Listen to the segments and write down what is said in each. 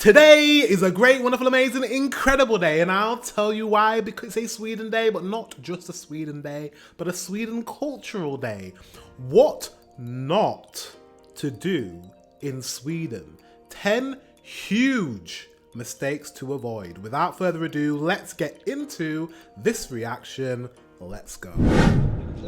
Today is a great, wonderful, amazing, incredible day, and I'll tell you why. Because it's a Sweden day, but not just a Sweden day, but a Sweden cultural day. What not to do in Sweden. 10 huge mistakes to avoid. Without further ado, let's get into this reaction. Let's go.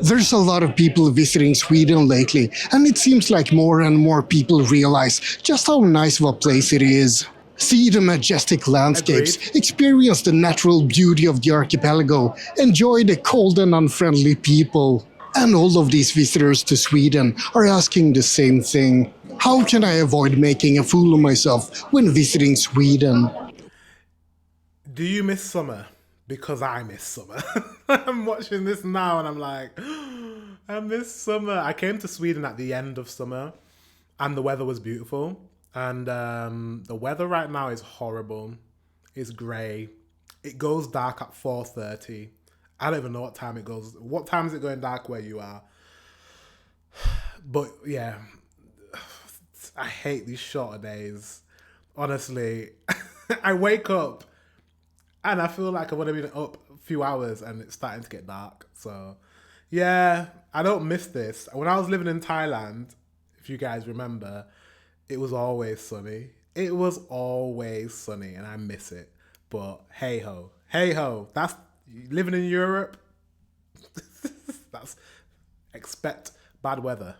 There's a lot of people visiting Sweden lately, and it seems like more and more people realize just how nice of a place it is. See the majestic landscapes, Agreed. experience the natural beauty of the archipelago, enjoy the cold and unfriendly people. And all of these visitors to Sweden are asking the same thing. How can I avoid making a fool of myself when visiting Sweden? Do you miss summer? Because I miss summer. I'm watching this now and I'm like, I miss summer. I came to Sweden at the end of summer and the weather was beautiful. And the weather right now is horrible. It's grey. It goes dark at 4:30. I don't even know what time it goes. What time is it going dark where you are? But yeah, I hate these shorter days. Honestly, I wake up and I feel like I've only been up a few hours and it's starting to get dark. So yeah, I don't miss this. When I was living in Thailand, if you guys remember, it was always sunny. It was always sunny and I miss it. But hey ho, that's living in Europe. That's expect bad weather.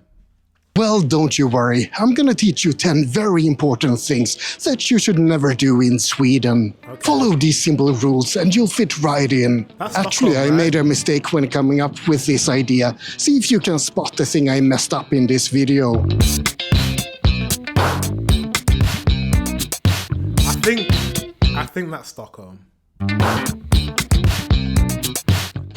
Well, don't you worry. I'm gonna teach you 10 very important things that you should never do in Sweden. Okay. Follow these simple rules and you'll fit right in. That's Actually, Stockholm, I right? made a mistake when coming up with this idea. See if you can spot the thing I messed up in this video. I think that's Stockholm.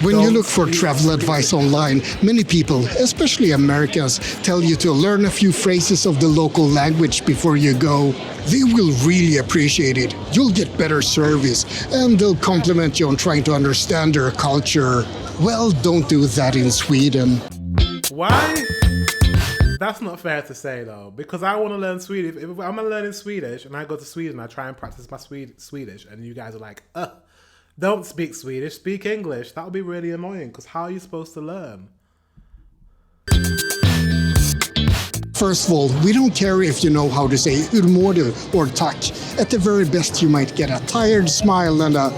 When you look for travel advice online, many people, especially Americans, tell you to learn a few phrases of the local language before you go. They will really appreciate it. You'll get better service, and they'll compliment you on trying to understand their culture. Well, don't do that in Sweden. Why? That's not fair to say though, because I want to learn Swedish. If I'm learning Swedish and I go to Sweden, I try and practice my Swedish, and you guys are like, don't speak Swedish, speak English. That would be really annoying, because how are you supposed to learn? First of all, we don't care if you know how to say hur mår du or tack. At the very best, you might get a tired smile and a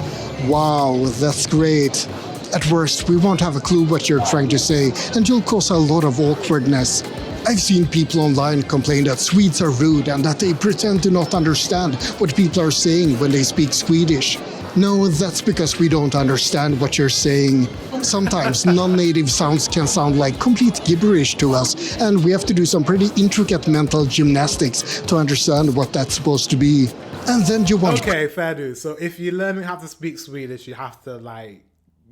wow, that's great. At worst, we won't have a clue what you're trying to say, and you'll cause a lot of awkwardness. I've seen people online complain that Swedes are rude and that they pretend to not understand what people are saying when they speak Swedish. No, that's because we don't understand what you're saying. Sometimes non-native sounds can sound like complete gibberish to us, and we have to do some pretty intricate mental gymnastics to understand what that's supposed to be. And then you want... Okay, fair dude. So if you're learning how to speak Swedish, you have to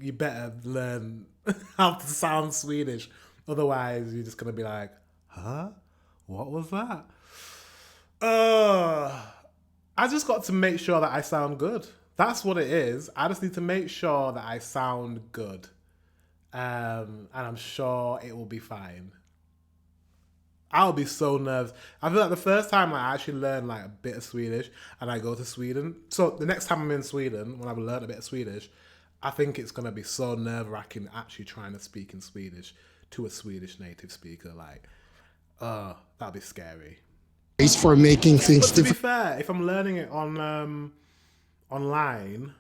you better learn how to sound Swedish. Otherwise, you're just going to be like, huh? What was that? I just got to make sure that I sound good. That's what it is. I just need to make sure that I sound good. And I'm sure it will be fine. I'll be so nervous. I feel like the first time I actually learn a bit of Swedish and I go to Sweden. So the next time I'm in Sweden, when I've learned a bit of Swedish, I think it's going to be so nerve-wracking actually trying to speak in Swedish to a Swedish native speaker. That'd be scary. For making things But to be fair, if I'm learning it on online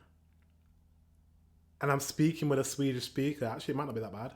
and I'm speaking with a Swedish speaker, actually it might not be that bad.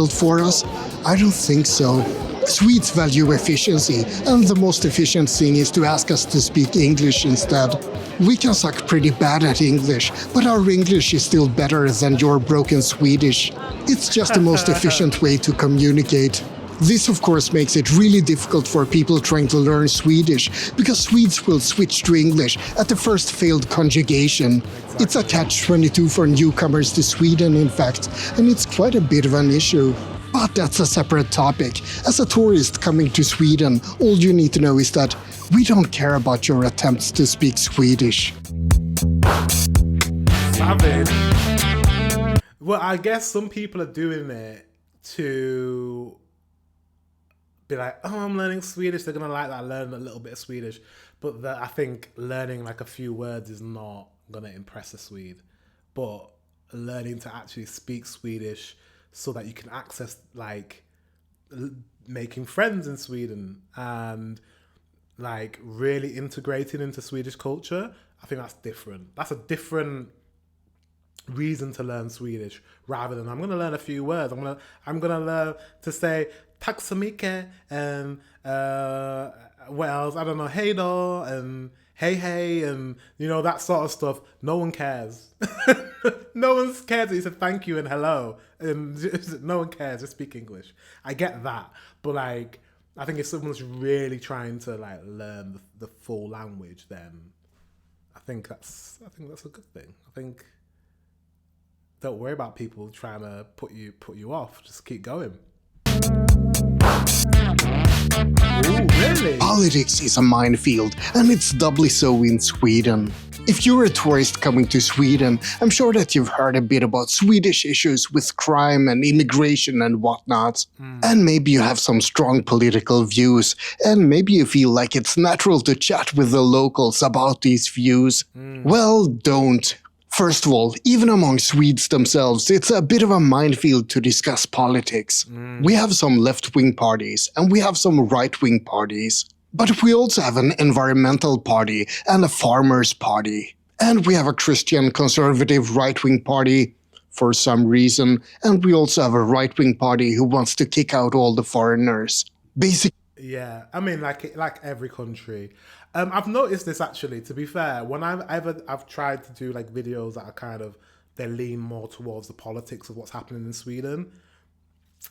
For us? I don't think so. Swedes value efficiency, and the most efficient thing is to ask us to speak English instead. We can suck pretty bad at English, but our English is still better than your broken Swedish. It's just the most efficient way to communicate. This, of course, makes it really difficult for people trying to learn Swedish, because Swedes will switch to English at the first failed conjugation. Exactly. It's a catch-22 for newcomers to Sweden, in fact, and it's quite a bit of an issue. But that's a separate topic. As a tourist coming to Sweden, all you need to know is that we don't care about your attempts to speak Swedish. Savage. Well, I guess some people are doing it to be like, oh, I'm learning Swedish. They're going to like that I learned a little bit of Swedish. But I think learning like a few words is not gonna impress a Swede. But learning to actually speak Swedish so that you can access like making friends in Sweden and like really integrating into Swedish culture, I think that's different. That's a different reason to learn Swedish rather than I'm gonna learn a few words. I'm gonna learn to say tack så mycket and what else? I don't know, hey då and hey and you know that sort of stuff. No one cares. No one cares that you said thank you and hello. And no one cares. Just speak English. I get that, but like I think if someone's really trying to like learn the full language, then I think that's a good thing. I think don't worry about people trying to put you off. Just keep going. Ooh, really? Politics is a minefield, and it's doubly so in Sweden. If you're a tourist coming to Sweden, I'm sure that you've heard a bit about Swedish issues with crime and immigration and whatnot. And maybe you have some strong political views, and maybe you feel like it's natural to chat with the locals about these views. Well, don't. First of all, even among Swedes themselves, it's a bit of a minefield to discuss politics. We have some left-wing parties, and we have some right-wing parties. But we also have an environmental party and a farmers' party. And we have a Christian conservative right-wing party, for some reason, and we also have a right-wing party who wants to kick out all the foreigners. Basically, yeah, I mean, like every country. I've noticed this actually. To be fair, when I've tried to do like videos that are kind of they lean more towards the politics of what's happening in Sweden,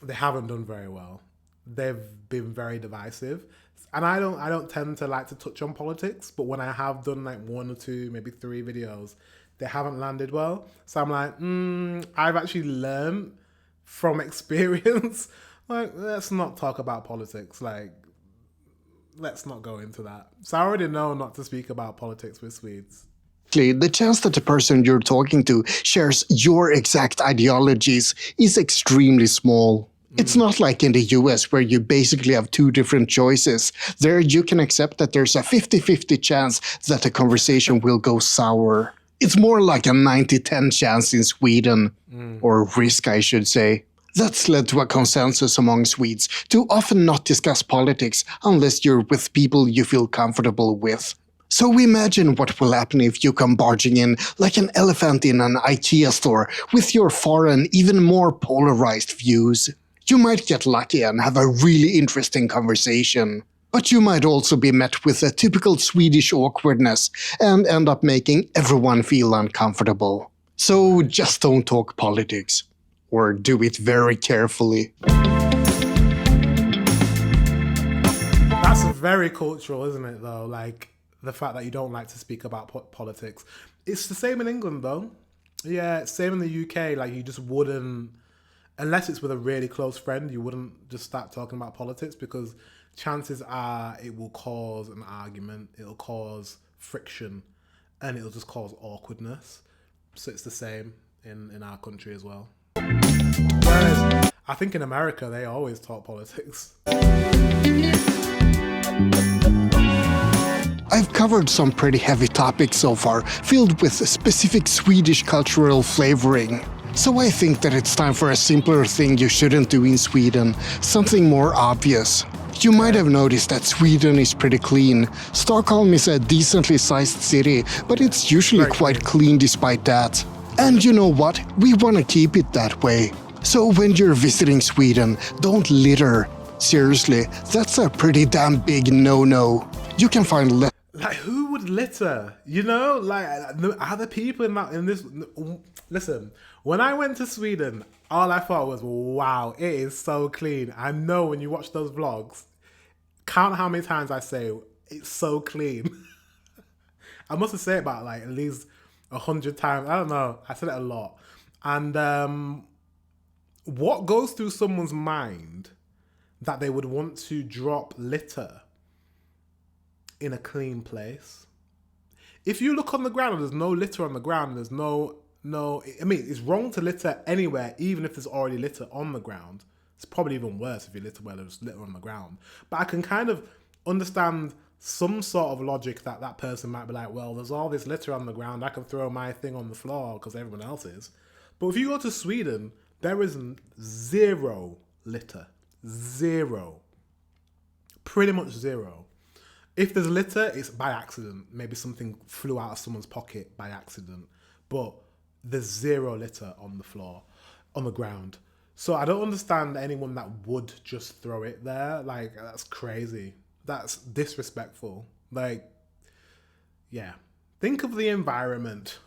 they haven't done very well. They've been very divisive, and I don't tend to like to touch on politics. But when I have done like 1 or 2, maybe 3 videos, they haven't landed well. So I'm like, I've actually learned from experience. Like, let's not talk about politics. Like, let's not go into that. So I already know not to speak about politics with Swedes. the chance that the person you're talking to shares your exact ideologies is extremely small. It's not like in the US where you basically have 2 different choices. There you can accept that there's a 50-50 chance that the conversation will go sour. It's more like a 90-10 chance in Sweden, or risk I should say. That's led to a consensus among Swedes to often not discuss politics unless you're with people you feel comfortable with. So imagine what will happen if you come barging in like an elephant in an IKEA store with your foreign, even more polarized views. You might get lucky and have a really interesting conversation. But you might also be met with a typical Swedish awkwardness and end up making everyone feel uncomfortable. So just don't talk politics. Or do it very carefully. That's very cultural, isn't it, though? Like, the fact that you don't like to speak about politics. It's the same in England, though. Yeah, same in the UK. Like, you just wouldn't, unless it's with a really close friend, you wouldn't just start talking about politics because chances are it will cause an argument, it'll cause friction, and it'll just cause awkwardness. So it's the same in our country as well. Whereas I think in America, they always talk politics. I've covered some pretty heavy topics so far, filled with specific Swedish cultural flavoring. So I think that it's time for a simpler thing you shouldn't do in Sweden, something more obvious. You might have noticed that Sweden is pretty clean. Stockholm is a decently sized city, but it's usually quite clean despite that. And you know what? We want to keep it that way. So when you're visiting Sweden, don't litter. Seriously, that's a pretty damn big no-no. You can find like, who would litter? You know, like, other people in this. Listen, when I went to Sweden, all I thought was, wow, it is so clean. I know when you watch those vlogs, count how many times I say, it's so clean. I must have said it about like at least 100 times. I don't know. I said it a lot. And what goes through someone's mind that they would want to drop litter in a clean place? If you look on the ground and there's no litter on the ground, there's no, I mean, it's wrong to litter anywhere, even if there's already litter on the ground. It's probably even worse if you litter where there's litter on the ground. But I can kind of understand some sort of logic that that person might be like, well, there's all this litter on the ground. I can throw my thing on the floor because everyone else is. But if you go to Sweden, there is zero litter. Zero. Pretty much zero. If there's litter, it's by accident. Maybe something flew out of someone's pocket by accident. But there's zero litter on the floor, on the ground. So I don't understand anyone that would just throw it there. Like, that's crazy. That's disrespectful. Like, yeah. Think of the environment.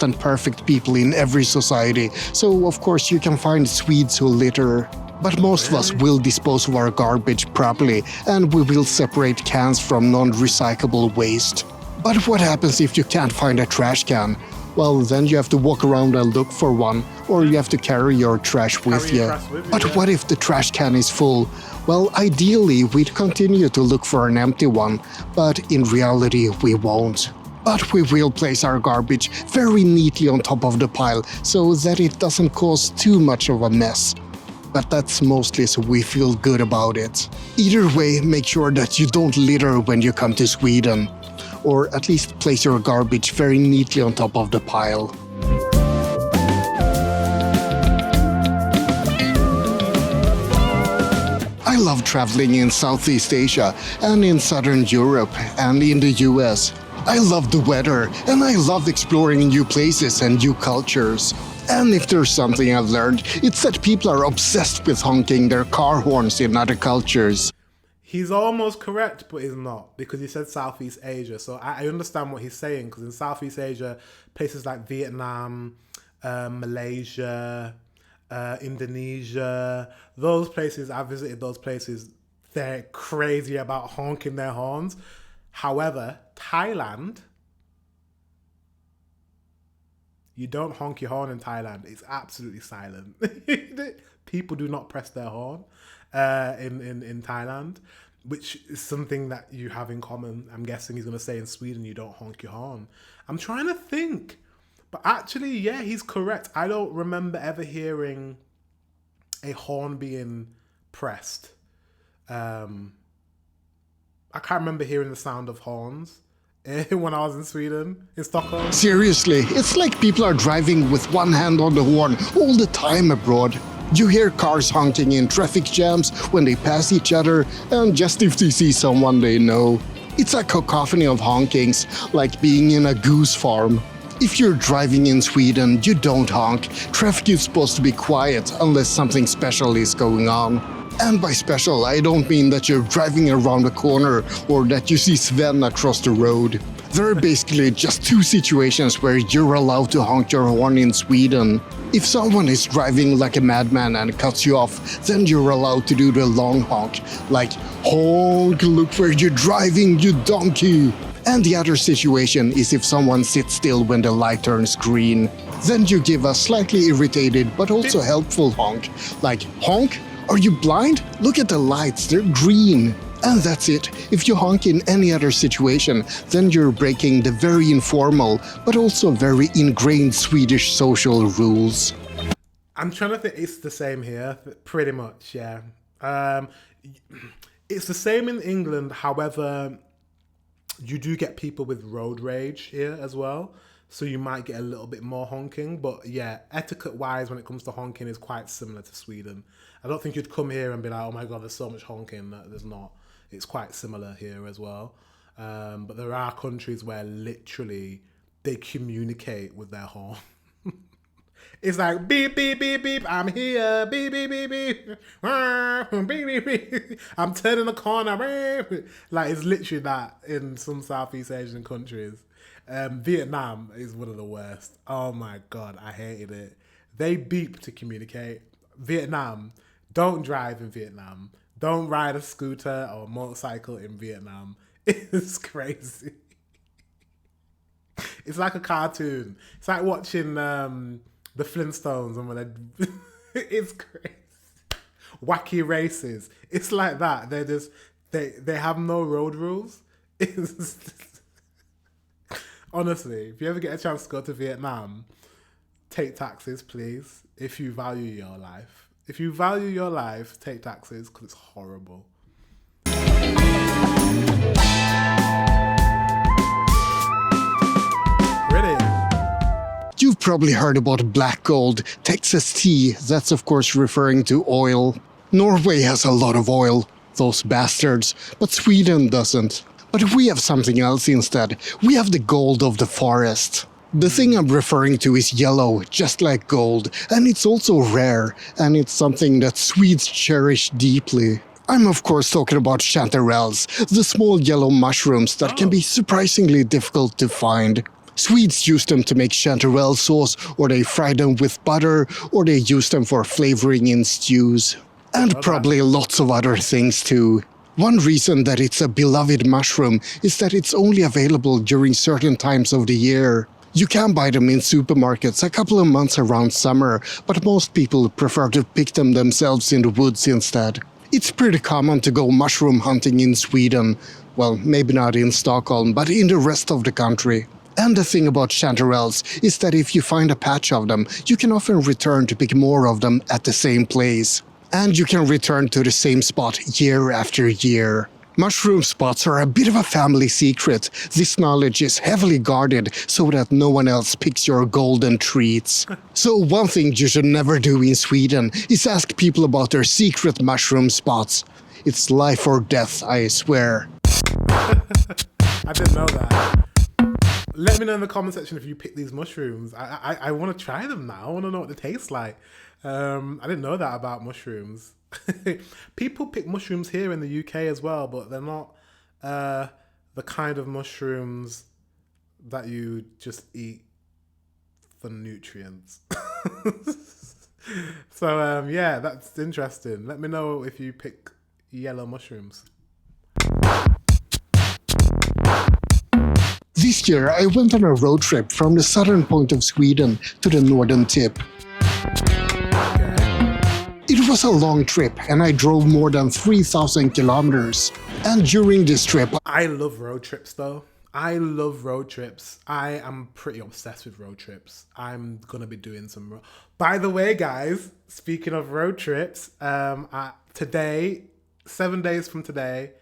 And perfect people in every society, so of course you can find Swedes who litter. But most of us will dispose of our garbage properly, and we will separate cans from non-recyclable waste. But what happens if you can't find a trash can? Well, then you have to walk around and look for one, or you have to carry your trash with you. But what if the trash can is full? Well, ideally we'd continue to look for an empty one, but in reality we won't. But we will place our garbage very neatly on top of the pile so that it doesn't cause too much of a mess. But that's mostly so we feel good about it. Either way, make sure that you don't litter when you come to Sweden. Or at least place your garbage very neatly on top of the pile. I love traveling in Southeast Asia and in Southern Europe and in the US. I love the weather and I love exploring new places and new cultures. And if there's something I've learned, it's that people are obsessed with honking their car horns in other cultures. He's almost correct, but he's not, because he said Southeast Asia. So I understand what he's saying, because in Southeast Asia, places like Vietnam, Malaysia, Indonesia, those places, I visited those places, they're crazy about honking their horns. However, Thailand, you don't honk your horn in Thailand. It's absolutely silent. People do not press their horn in Thailand, which is something that you have in common. I'm guessing he's going to say in Sweden you don't honk your horn. I'm trying to think. But actually, yeah, he's correct. I don't remember ever hearing a horn being pressed. I can't remember hearing the sound of horns when I was in Sweden, in Stockholm. Seriously, it's like people are driving with one hand on the horn all the time abroad. You hear cars honking in traffic jams when they pass each other and just if they see someone they know. It's a cacophony of honkings, like being in a goose farm. If you're driving in Sweden, you don't honk. Traffic is supposed to be quiet unless something special is going on. And by special, I don't mean that you're driving around a corner or that you see Sven across the road. There are basically just two situations where you're allowed to honk your horn in Sweden. If someone is driving like a madman and cuts you off, then you're allowed to do the long honk, like honk, look where you're driving, you donkey. And the other situation is if someone sits still when the light turns green. Then you give a slightly irritated but also helpful honk, like honk? Are you blind? Look at the lights, they're green. And that's it. If you honk in any other situation, then you're breaking the very informal, but also very ingrained Swedish social rules. I'm trying to think, it's the same here, pretty much, yeah. It's the same in England, however, you do get people with road rage here as well. So you might get a little bit more honking, but yeah, etiquette-wise, when it comes to honking, is quite similar to Sweden. I don't think you'd come here and be like, oh my God, there's so much honking. There's not. It's quite similar here as well. But there are countries where literally they communicate with their horn. It's like, beep, beep, beep, beep, I'm here, beep, beep, beep, beep, beep, beep, beep. I'm turning the corner, beep. Like, it's literally that in some Southeast Asian countries. Vietnam is one of the worst. Oh my God, I hated it. They beep to communicate. Vietnam, don't drive in Vietnam. Don't ride a scooter or a motorcycle in Vietnam. It's crazy. It's like a cartoon. It's like watching the Flintstones and when they... It's crazy. Wacky races. It's like that. They're just... They have no road rules. It's... Honestly, if you ever get a chance to go to Vietnam, take taxis, please, if you value your life. If you value your life, take taxis, because it's horrible. probably heard about black gold, Texas tea, that's of course referring to oil. Norway has a lot of oil, those bastards, but Sweden doesn't. But we have something else instead. We have the gold of the forest. The thing I'm referring to is yellow, just like gold, and it's also rare, and it's something that Swedes cherish deeply. I'm of course talking about chanterelles, the small yellow mushrooms that can be surprisingly difficult to find. Swedes use them to make chanterelle sauce, or they fry them with butter, or they use them for flavoring in stews. And probably lots of other things too. One reason that it's a beloved mushroom is that it's only available during certain times of the year. You can buy them in supermarkets a couple of months around summer, but most people prefer to pick them themselves in the woods instead. It's pretty common to go mushroom hunting in Sweden. Well, maybe not in Stockholm, but in the rest of the country. And the thing about chanterelles is that if you find a patch of them, you can often return to pick more of them at the same place. And you can return to the same spot year after year. Mushroom spots are a bit of a family secret. This knowledge is heavily guarded so that no one else picks your golden treats. So one thing you should never do in Sweden is ask people about their secret mushroom spots. It's life or death, I swear. I didn't know that. Let me know in the comment section if you pick these mushrooms. I want to try them now. I want to know what they taste like. I didn't know that about mushrooms. People pick mushrooms here in the UK as well, but they're not the kind of mushrooms that you just eat for nutrients. So yeah, that's interesting. Let me know if you pick yellow mushrooms. This year I went on a road trip from the southern point of Sweden to the northern tip. It was a long trip and I drove more than 3,000 kilometers. And during this trip... I love road trips though. I love road trips. I am pretty obsessed with road trips. I'm going to be doing some... By the way, guys, speaking of road trips, today, 7 days from today,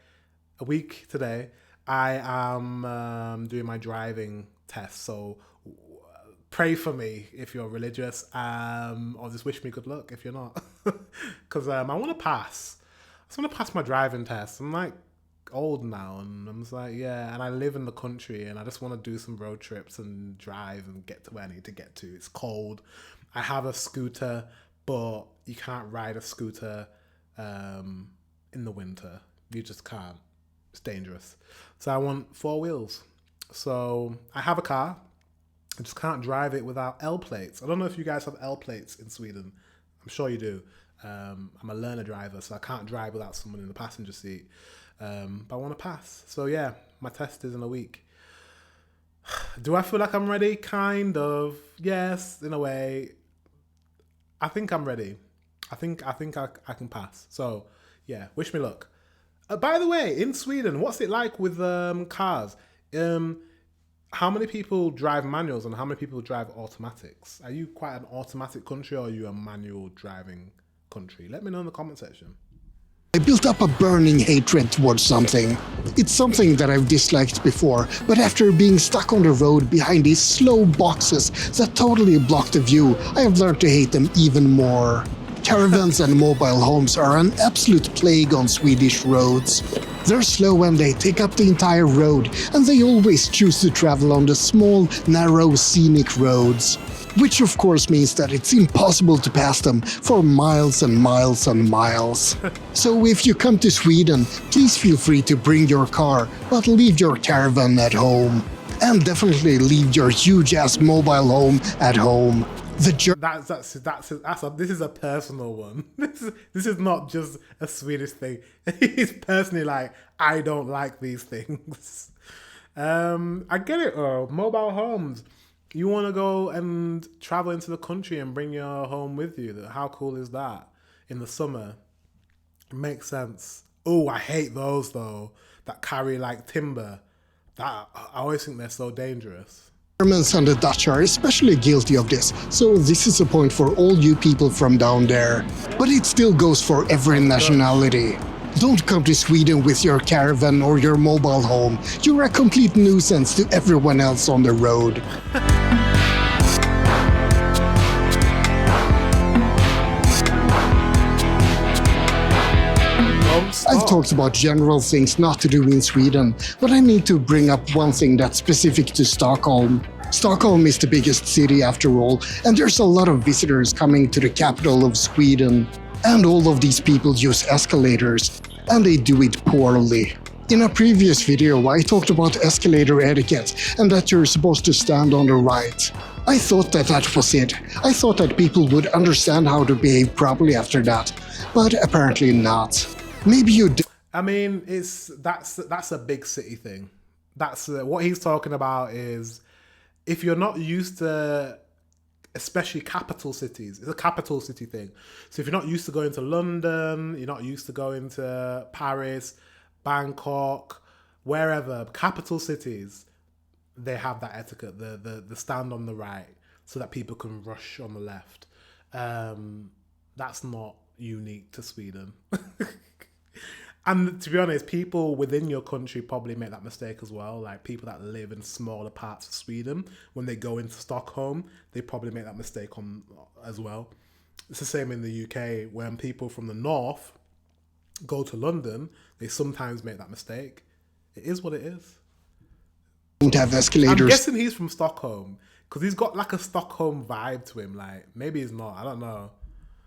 a week today, I am doing my driving test. So pray for me if you're religious, or just wish me good luck if you're not. Because I want to pass. I just want to pass my driving test. I'm like old now, and I'm just like, yeah, and I live in the country, and I just want to do some road trips and drive and get to where I need to get to. It's cold. I have a scooter, but you can't ride a scooter in the winter. You just can't. It's dangerous. So I want 4 wheels. So I have a car. I just can't drive it without L plates. I don't know if you guys have L plates in Sweden. I'm sure you do. I'm a learner driver, so I can't drive without someone in the passenger seat. But I want to pass. So yeah, my test is in a week. Do I feel like I'm ready? Kind of. Yes, in a way. I think I'm ready. I think I can pass. So yeah, wish me luck. By the way, in Sweden, what's it like with cars? How many people drive manuals and how many people drive automatics? Are you quite an automatic country or are you a manual driving country? Let me know in the comment section. I built up a burning hatred towards something. It's something that I've disliked before, but after being stuck on the road behind these slow boxes that totally block the view, I have learned to hate them even more. Caravans and mobile homes are an absolute plague on Swedish roads. They're slow and they take up the entire road, and they always choose to travel on the small, narrow, scenic roads. Which of course means that it's impossible to pass them for miles and miles and miles. So if you come to Sweden, please feel free to bring your car, but leave your caravan at home. And definitely leave your huge-ass mobile home at home. This is a personal one. This is not just a Swedish thing. He's personally like, I don't like these things. I get it. Mobile homes. You want to go and travel into the country and bring your home with you. How cool is that? In the summer, it makes sense. Oh, I hate those though. That carry like timber. I always think they're so dangerous. Germans and the Dutch are especially guilty of this, so this is a point for all you people from down there. But it still goes for every nationality. Don't come to Sweden with your caravan or your mobile home. You're a complete nuisance to everyone else on the road. Don't stop. I've talked about general things not to do in Sweden, but I need to bring up one thing that's specific to Stockholm. Stockholm is the biggest city after all, and there's a lot of visitors coming to the capital of Sweden. And all of these people use escalators, and they do it poorly. In a previous video, I talked about escalator etiquette and that you're supposed to stand on the right. I thought that was it. I thought that people would understand how to behave properly after that, but apparently not. Maybe you do. I mean, that's a big city thing. That's what he's talking about is if you're not used to, especially capital cities, it's a capital city thing. So if you're not used to going to London, you're not used to going to Paris, Bangkok, wherever, capital cities, they have that etiquette, the stand on the right so that people can rush on the left. That's not unique to Sweden. And to be honest, people within your country probably make that mistake as well. Like people that live in smaller parts of Sweden, when they go into Stockholm, they probably make that mistake as well. It's the same in the UK. When people from the north go to London, they sometimes make that mistake. It is what it is. Don't have escalators. I'm guessing he's from Stockholm because he's got like a Stockholm vibe to him. Like maybe he's not. I don't know.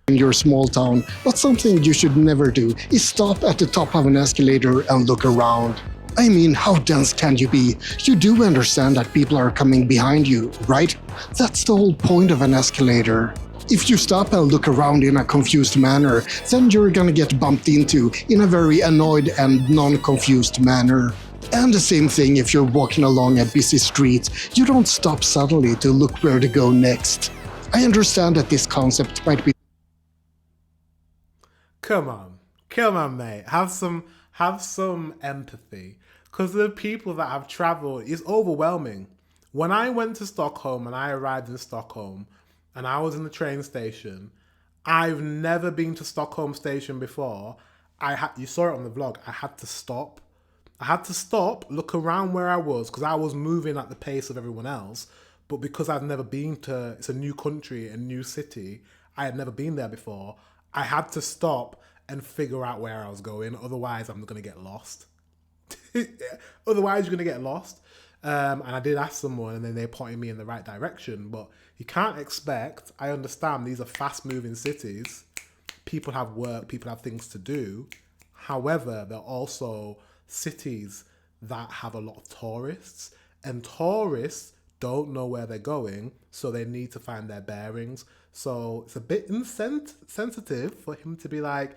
In your small town, but something you should never do is stop at the top of an escalator and look around. I mean, how dense can you be? You do understand that people are coming behind you, right? That's the whole point of an escalator. If you stop and look around in a confused manner, then you're gonna get bumped into in a very annoyed and non-confused manner. And the same thing if you're walking along a busy street, you don't stop suddenly to look where to go next. I understand that this concept might be Come on, mate. Have some empathy. Because the people that have traveled is overwhelming. When I went to Stockholm and I arrived in Stockholm and I was in the train station, I've never been to Stockholm station before. You saw it on the vlog. I had to stop. Look around where I was because I was moving at the pace of everyone else. But because I've never been to, it's a new country, a new city. I had never been there before. I had to stop and figure out where I was going. Otherwise, I'm going to get lost. Otherwise, you're going to get lost. And I did ask someone and then they pointed me in the right direction. But you can't expect, I understand these are fast-moving cities. People have work, people have things to do. However, they're also cities that have a lot of tourists. And tourists don't know where they're going, so they need to find their bearings. So it's a bit insensitive for him to be like,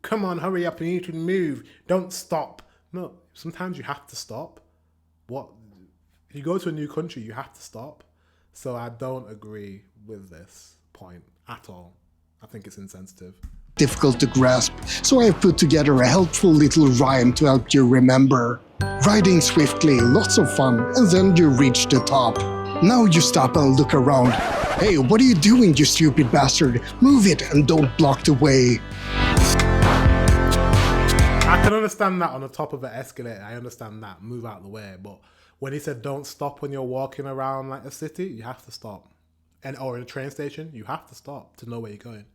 come on, hurry up, you need to move, don't stop. No, sometimes you have to stop. If you go to a new country, you have to stop. So I don't agree with this point at all. I think it's insensitive. Difficult to grasp, so I've put together a helpful little rhyme to help you remember. Riding swiftly, lots of fun, and then you reach the top. Now you stop and look around. Hey, what are you doing, you stupid bastard? Move it and don't block the way. I can understand that on the top of an escalator. I understand that. Move out of the way. But when he said don't stop when you're walking around like a city, you have to stop. Or in a train station, you have to stop to know where you're going.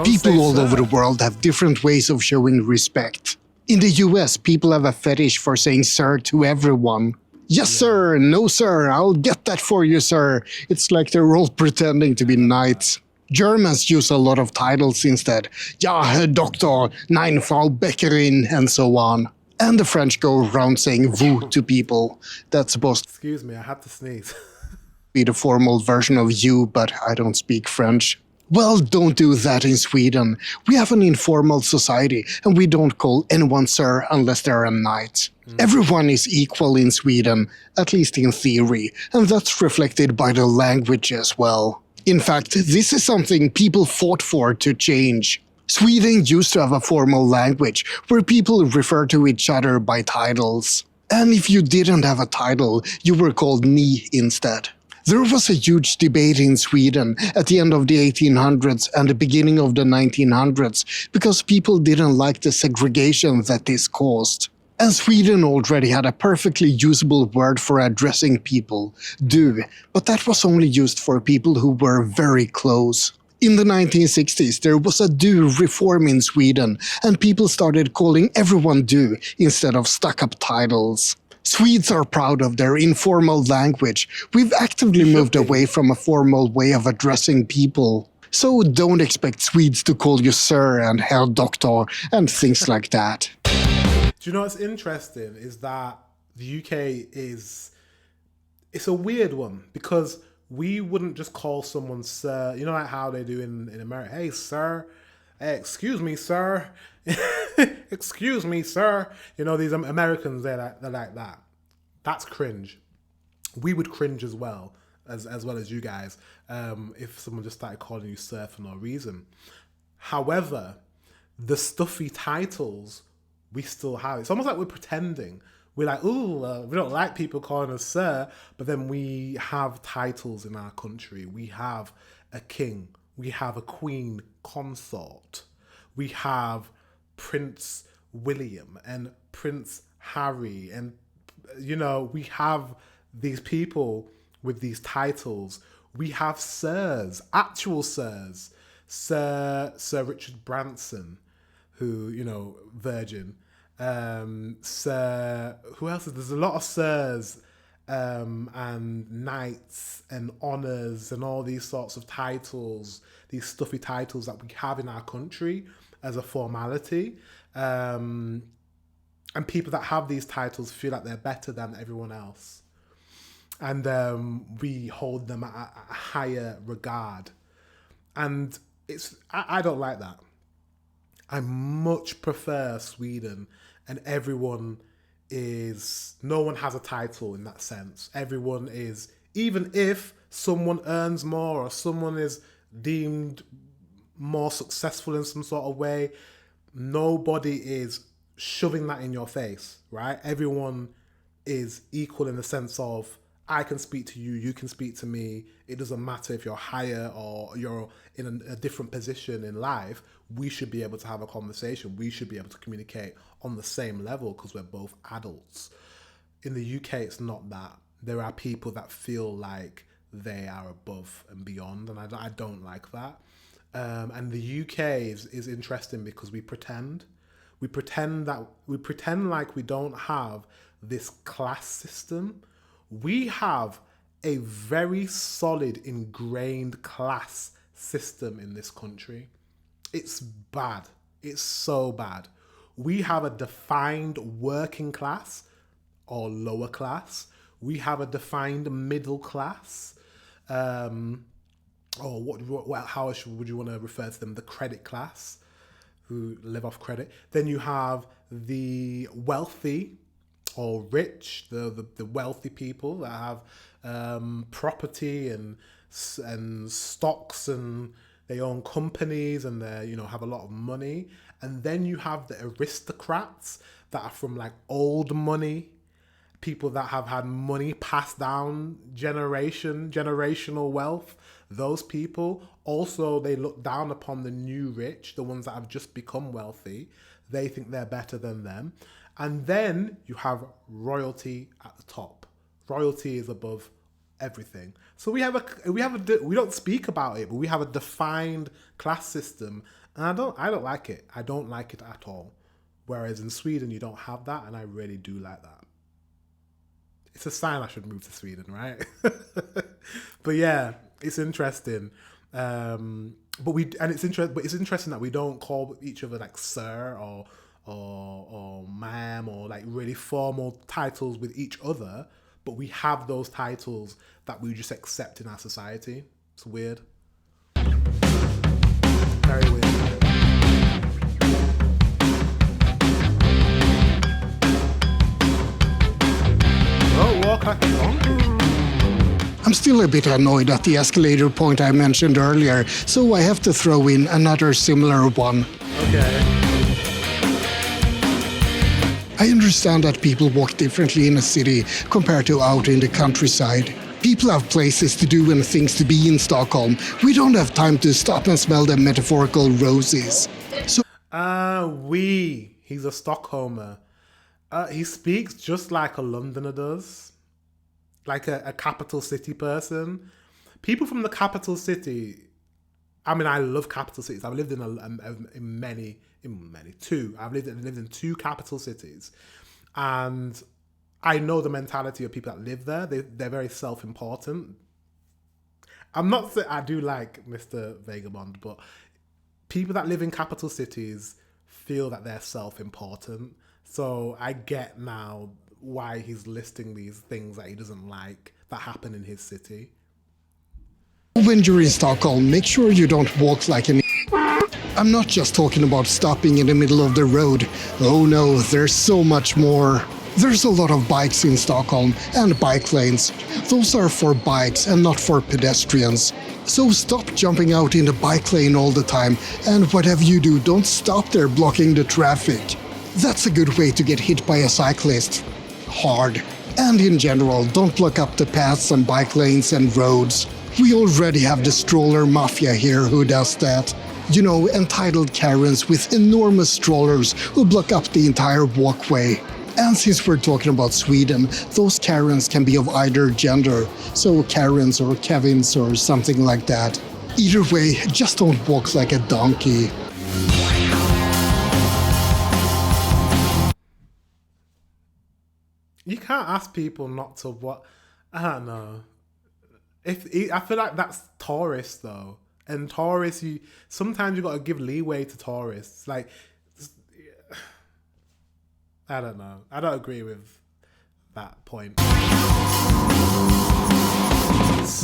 People all over the world have different ways of showing respect. In the US, people have a fetish for saying sir to everyone. Yes, sir. No, sir. I'll get that for you, sir. It's like they're all pretending to be knights. Germans use a lot of titles instead. Ja, Herr Doktor, Nein, Frau Bäckerin, and so on. And the French go around saying vous to people. That's supposed to Excuse me, I had to sneeze. be the formal version of you, but I don't speak French. Well, don't do that in Sweden. We have an informal society, and we don't call anyone sir unless they're a knight. Everyone is equal in Sweden, at least in theory, and that's reflected by the language as well. In fact, this is something people fought for to change. Sweden used to have a formal language where people refer to each other by titles. And if you didn't have a title, you were called ni instead. There was a huge debate in Sweden at the end of the 1800s and the beginning of the 1900s because people didn't like the segregation that this caused. And Sweden already had a perfectly usable word for addressing people, du, but that was only used for people who were very close. In the 1960s, there was a du reform in Sweden, and people started calling everyone du instead of stuck-up titles. Swedes are proud of their informal language. We've actively moved away from a formal way of addressing people. So don't expect Swedes to call you sir and herr doctor and things like that. Do you know what's interesting is that the UK it's a weird one because we wouldn't just call someone sir, you know, like how they do in America. Hey, sir. Hey, excuse me, sir. Excuse me, sir. You know, these Americans, they're like that. That's cringe. We would cringe as well as you guys if someone just started calling you sir for no reason. However, the stuffy titles we still have. It's almost like we're pretending. We're like, ooh, we don't like people calling us sir, but then we have titles in our country. We have a king. We have a queen consort. We have Prince William and Prince Harry. And, you know, we have these people with these titles. We have sirs, actual sirs. Sir Richard Branson, who, you know, virgin. Sir, who else? There's a lot of sirs and knights and honours and all these sorts of titles, these stuffy titles that we have in our country as a formality. And people that have these titles feel like they're better than everyone else. And we hold them at a higher regard. And I don't like that. I much prefer Sweden, and no one has a title in that sense. Everyone is, even if someone earns more or someone is deemed more successful in some sort of way, nobody is shoving that in your face, right? Everyone is equal in the sense of, I can speak to you, you can speak to me. It doesn't matter if you're higher or you're in a different position in life. We should be able to have a conversation. We should be able to communicate on the same level because we're both adults. In the UK, it's not that. There are people that feel like they are above and beyond, and I don't like that. And the UK is interesting because we pretend. We pretend like we don't have this class system. We have a very solid, ingrained class system in this country. It's bad. It's so bad. We have a defined working class or lower class. We have a defined middle class. Or how would you want to refer to them? The credit class, who live off credit. Then you have the wealthy or rich, the wealthy people that have property and stocks, and they own companies, and they have a lot of money. And then you have the aristocrats that are from like old money, people that have had money passed down generational wealth. Those people also, they look down upon the new rich, the ones that have just become wealthy. They think they're better than them. And then you have royalty at the top. Royalty is above everything. So we don't speak about it, but we have a defined class system, and I don't like it. I don't like it at all. Whereas in Sweden, you don't have that, and I really do like that. It's a sign I should move to Sweden, right? But yeah, it's interesting. It's interesting that we don't call each other like sir or ma'am or like really formal titles with each other, but we have those titles that we just accept in our society. It's weird. Very weird. Oh, walk like a donkey. I'm still a bit annoyed at the escalator point I mentioned earlier, so I have to throw in another similar one. Okay. I understand that people walk differently in a city compared to out in the countryside. People have places to do and things to be in Stockholm. We don't have time to stop and smell the metaphorical roses. So He's a Stockholmer. He speaks just like a Londoner does, like a capital city person. People from the capital city. I mean, I love capital cities. I've lived in two. I've lived in two capital cities, and I know the mentality of people that live there. They're very self-important. I'm not saying I do like Mr. Vagabond, but people that live in capital cities feel that they're self-important. So I get now why he's listing these things that he doesn't like that happen in his city. When you're in Stockholm, make sure you don't walk like an. I'm not just talking about stopping in the middle of the road. Oh no, there's so much more. There's a lot of bikes in Stockholm and bike lanes. Those are for bikes and not for pedestrians. So stop jumping out in the bike lane all the time, and whatever you do, don't stop there blocking the traffic. That's a good way to get hit by a cyclist. Hard. And in general, don't block up the paths and bike lanes and roads. We already have the stroller mafia here who does that. You know, entitled Karens with enormous strollers who block up the entire walkway. And since we're talking about Sweden, those Karens can be of either gender, so Karens or Kevins or something like that. Either way, just don't walk like a donkey. You can't ask people not to what. I don't know. I feel like that's tourists though, and tourists, you sometimes you got to give leeway to tourists. Like, I don't know. I don't agree with that point.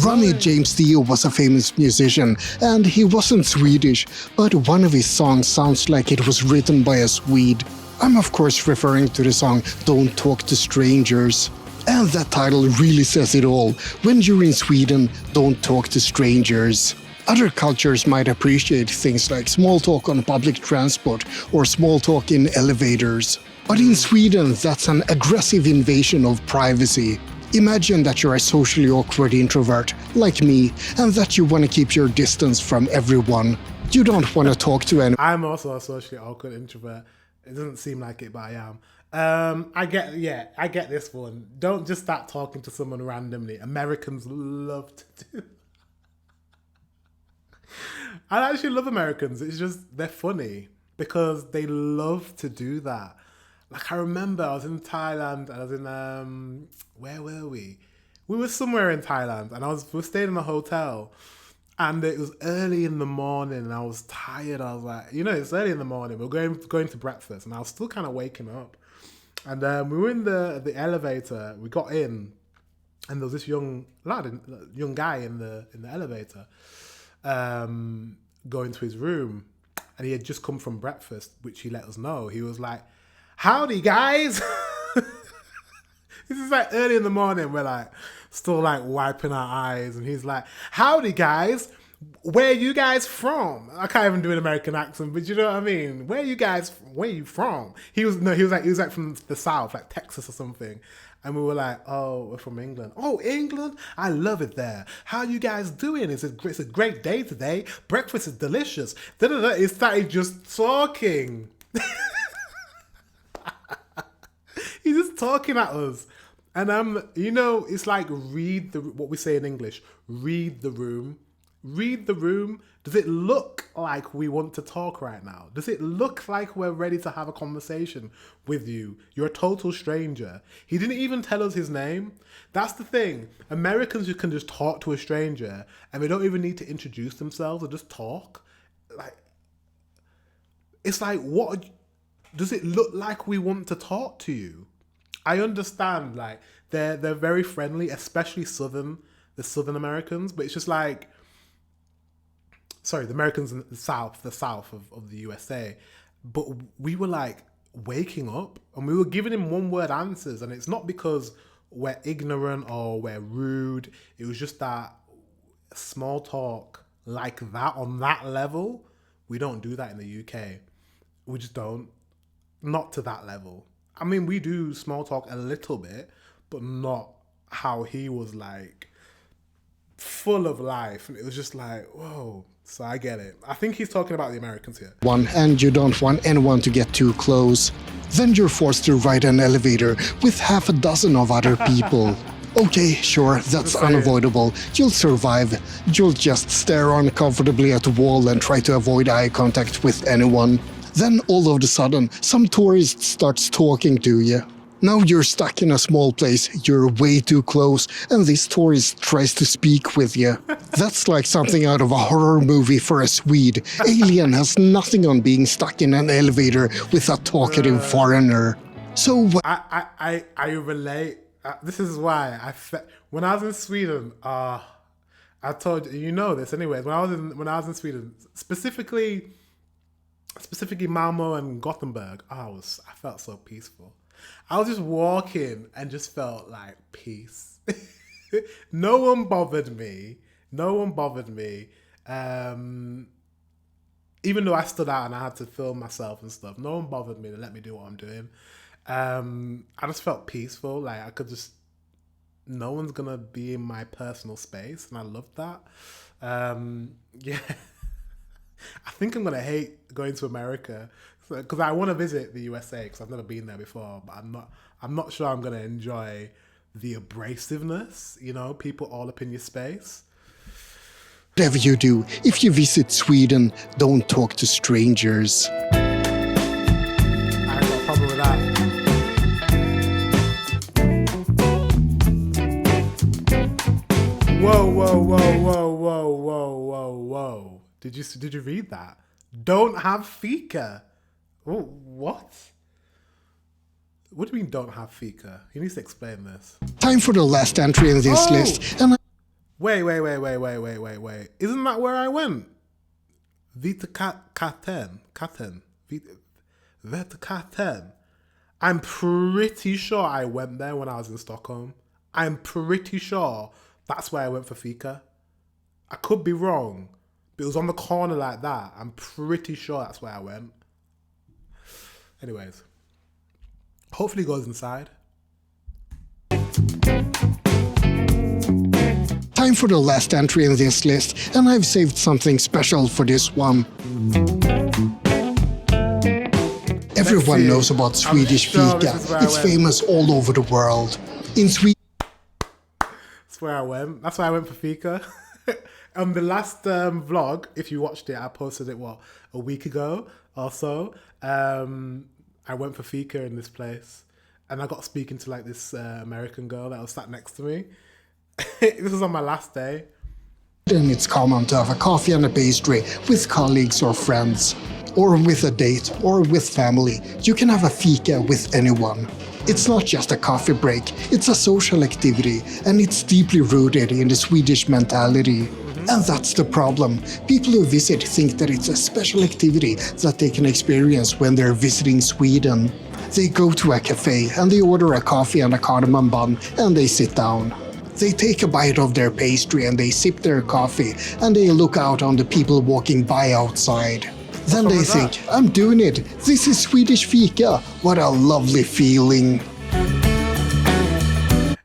Ronnie James Dio was a famous musician, and he wasn't Swedish, but one of his songs sounds like it was written by a Swede. I'm of course referring to the song Don't Talk to Strangers. And that title really says it all. When you're in Sweden, don't talk to strangers. Other cultures might appreciate things like small talk on public transport or small talk in elevators. But in Sweden, that's an aggressive invasion of privacy. Imagine that you're a socially awkward introvert, like me, and that you want to keep your distance from everyone. You don't want to talk to anyone. I'm also a socially awkward introvert. It doesn't seem like it, but I am. I get this one. Don't just start talking to someone randomly. Americans love to do. I actually love Americans. It's just they're funny because they love to do that. Like I remember I was in Thailand and I was in where were we? We were somewhere in Thailand and we were staying in a hotel. And it was early in the morning and I was tired. I was like, it's early in the morning. We're going to breakfast and I was still kind of waking up. And we were in the elevator. We got in and there was this young guy in the elevator going to his room. And he had just come from breakfast, which he let us know. He was like, howdy, guys. This is like early in the morning. We're like still like wiping our eyes, and he's like, "Howdy, guys. Where you guys from?" I can't even do an American accent, but you know what I mean. Where you from? He was like from the South, like Texas or something. And we were like, "Oh, we're from England." "Oh, England? I love it there. How you guys doing? It's a great day today. Breakfast is delicious." He started just talking. He's just talking at us. And it's like what we say in English, read the room. Read the room. Does it look like we want to talk right now? Does it look like we're ready to have a conversation with you? You're a total stranger. He didn't even tell us his name. That's the thing. Americans who can just talk to a stranger and they don't even need to introduce themselves or just talk. Like, it's like, what does it look like we want to talk to you? I understand, like, they're very friendly, especially the Southern Americans, but it's just like, sorry, the Americans in the South of the USA. But we were like waking up and we were giving him one word answers, and it's not because we're ignorant or we're rude. It was just that small talk like that on that level, we don't do that in the UK. We just don't. Not to that level. I mean, we do small talk a little bit, but not how he was like full of life. And it was just like, whoa. So I get it. I think he's talking about the Americans here. And you don't want anyone to get too close. Then you're forced to ride an elevator with half a dozen of other people. Okay, sure, that's unavoidable. You'll survive. You'll just stare uncomfortably at the wall and try to avoid eye contact with anyone. Then all of a sudden, some tourist starts talking to you. Now you're stuck in a small place, you're way too close, and this tourist tries to speak with you. That's like something out of a horror movie for a Swede. Alien has nothing on being stuck in an elevator with a talkative foreigner. So I relate. This is why when I was in Sweden, I told you, you know this anyways. When I was in Sweden, specifically Malmo and Gothenburg, I felt so peaceful. I was just walking and just felt like peace. No one bothered me. Even though I stood out and I had to film myself and stuff, no one bothered me to let me do what I'm doing. I just felt peaceful. Like I could just, no one's gonna be in my personal space, and I loved that. Yeah, I think I'm gonna hate going to America because I want to visit the USA because I've never been there before. But I'm not sure I'm gonna enjoy the abrasiveness. You know, people all up in your space. whatever you do, if you visit Sweden, don't talk to strangers. I ain't got a problem with that. Whoa. Did you read that? Don't have fika. Oh, what? What do you mean don't have fika? You need to explain this. Time for the last entry in this list, and Wait. Isn't that where I went? Vita Katen. Vita Katen. I'm pretty sure I went there when I was in Stockholm. I'm pretty sure that's where I went for fika. I could be wrong, but it was on the corner like that. I'm pretty sure that's where I went. Anyways, hopefully it goes inside. time for the last entry in this list, and I've saved something special for this one. Everyone knows about Swedish fika. It's famous all over the world. In Sweden, that's where I went. That's why I went for fika. The last vlog, if you watched it, I posted it, a week ago or so. I went for fika in this place. And I got speaking to like this American girl that was sat next to me. This was on my last day. then it's common to have a coffee and a pastry with colleagues or friends, or with a date, or with family. You can have a fika with anyone. It's not just a coffee break, it's a social activity, and it's deeply rooted in the Swedish mentality. And that's the problem. People who visit think that it's a special activity that they can experience when they're visiting Sweden. They go to a cafe and they order a coffee and a cardamom bun and they sit down. They take a bite of their pastry and they sip their coffee and they look out on the people walking by outside. Then they think, I'm doing it. This is Swedish fika. What a lovely feeling.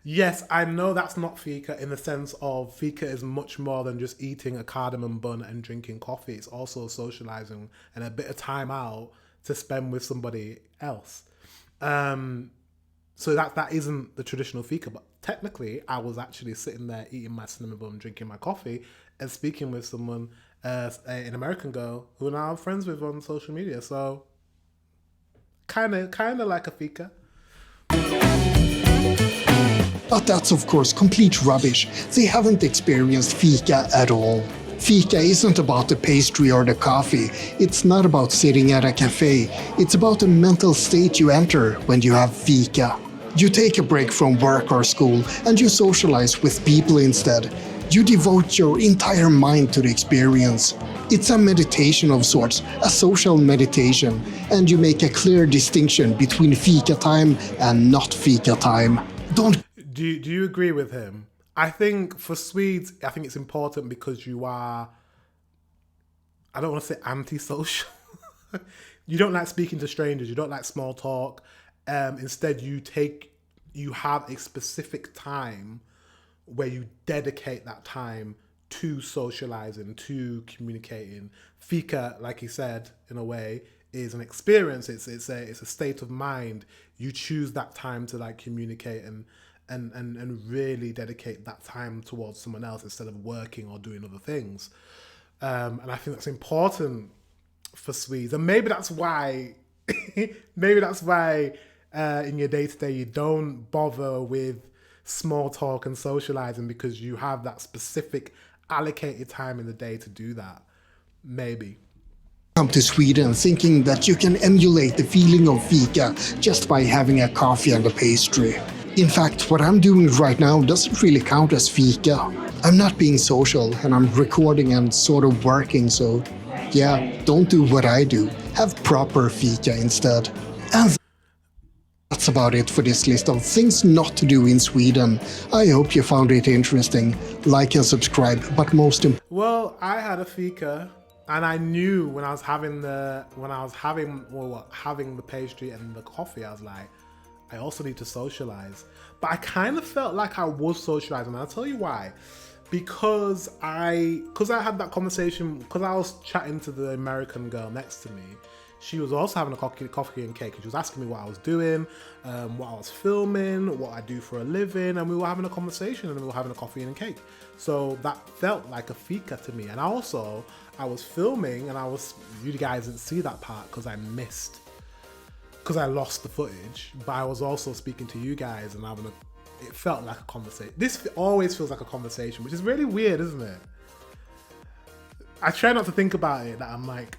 Yes, I know that's not fika in the sense of fika is much more than just eating a cardamom bun and drinking coffee. It's also socializing and a bit of time out to spend with somebody else. So that isn't the traditional fika, but technically I was actually sitting there eating my cinnamon bun, drinking my coffee, and speaking with someone, an American girl who now I'm friends with on social media. So kind of like a fika. But that's of course complete rubbish. They haven't experienced fika at all. Fika isn't about the pastry or the coffee. It's not about sitting at a cafe. It's about the mental state you enter when you have fika. You take a break from work or school and you socialize with people instead. You devote your entire mind to the experience. It's a meditation of sorts, a social meditation, and you make a clear distinction between fika time and not fika time. Do you agree with him? I think for Swedes, I think it's important because you are, I don't want to say antisocial. You don't like speaking to strangers. You don't like small talk. Instead, you have a specific time where you dedicate that time to socializing, to communicating. Fika, like he said, in a way, is an experience. It's a state of mind. You choose that time to like communicate and really dedicate that time towards someone else instead of working or doing other things. And I think that's important for Swedes, and maybe that's why in your day to day you don't bother with small talk and socializing, because you have that specific allocated time in the day to do that. Maybe. Come to Sweden thinking that you can emulate the feeling of fika just by having a coffee and a pastry. In fact, what I'm doing right now doesn't really count as fika. I'm not being social, and I'm recording and sort of working, so yeah, don't do what I do. Have proper fika instead. And that's about it for this list of things not to do in Sweden. I hope you found it interesting. Like and subscribe, but most importantly, Well, I had a fika, and I knew when I was having having the pastry and the coffee, I was like, I also need to socialize. But I kind of felt like I was socializing, and I'll tell you why. Because I had that conversation, because I was chatting to the American girl next to me. She was also having a coffee and cake, and she was asking me what I was doing, what I was filming, what I do for a living, and we were having a conversation, and we were having a coffee and cake. So that felt like a fika to me. And also, I was filming, and you guys didn't see that part because I lost the footage, but I was also speaking to you guys and it felt like a conversation. This always feels like a conversation, which is really weird, isn't it? I try not to think about it, that I'm like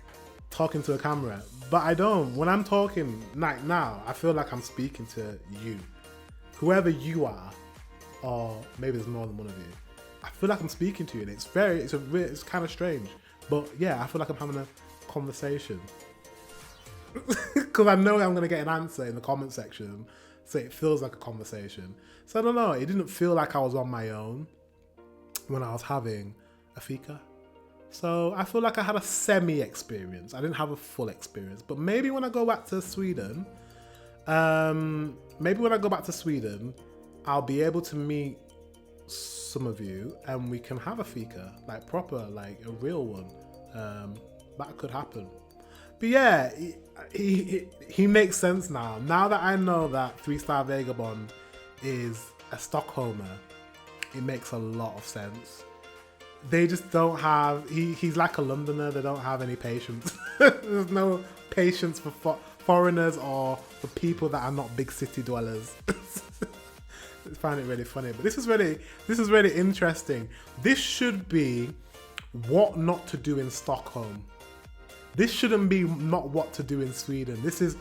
talking to a camera, but I don't. When I'm talking like now, I feel like I'm speaking to you, whoever you are, or maybe there's more than one of you. I feel like I'm speaking to you, and it's kind of strange, but yeah, I feel like I'm having a conversation. Because I know I'm going to get an answer in the comment section, so it feels like a conversation. So I don't know, it didn't feel like I was on my own when I was having a fika. So I feel like I had a semi-experience. I didn't have a full experience, but maybe when I go back to Sweden, I'll be able to meet some of you and we can have a fika, like proper, like a real one. That could happen. But yeah, he makes sense now. Now that I know that 3-Star Vagabond is a Stockholmer, it makes a lot of sense. They just don't have, he's like a Londoner, they don't have any patience. There's no patience for foreigners or for people that are not big city dwellers. I find it really funny, but this is really interesting. This should be what not to do in Stockholm. This shouldn't be not what to do in Sweden. This is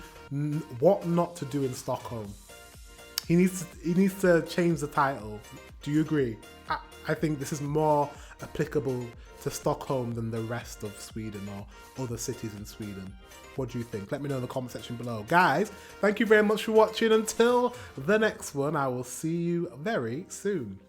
what not to do in Stockholm. He needs to change the title. Do you agree? I think this is more applicable to Stockholm than the rest of Sweden or other cities in Sweden. What do you think? Let me know in the comment section below. Guys, thank you very much for watching. Until the next one, I will see you very soon.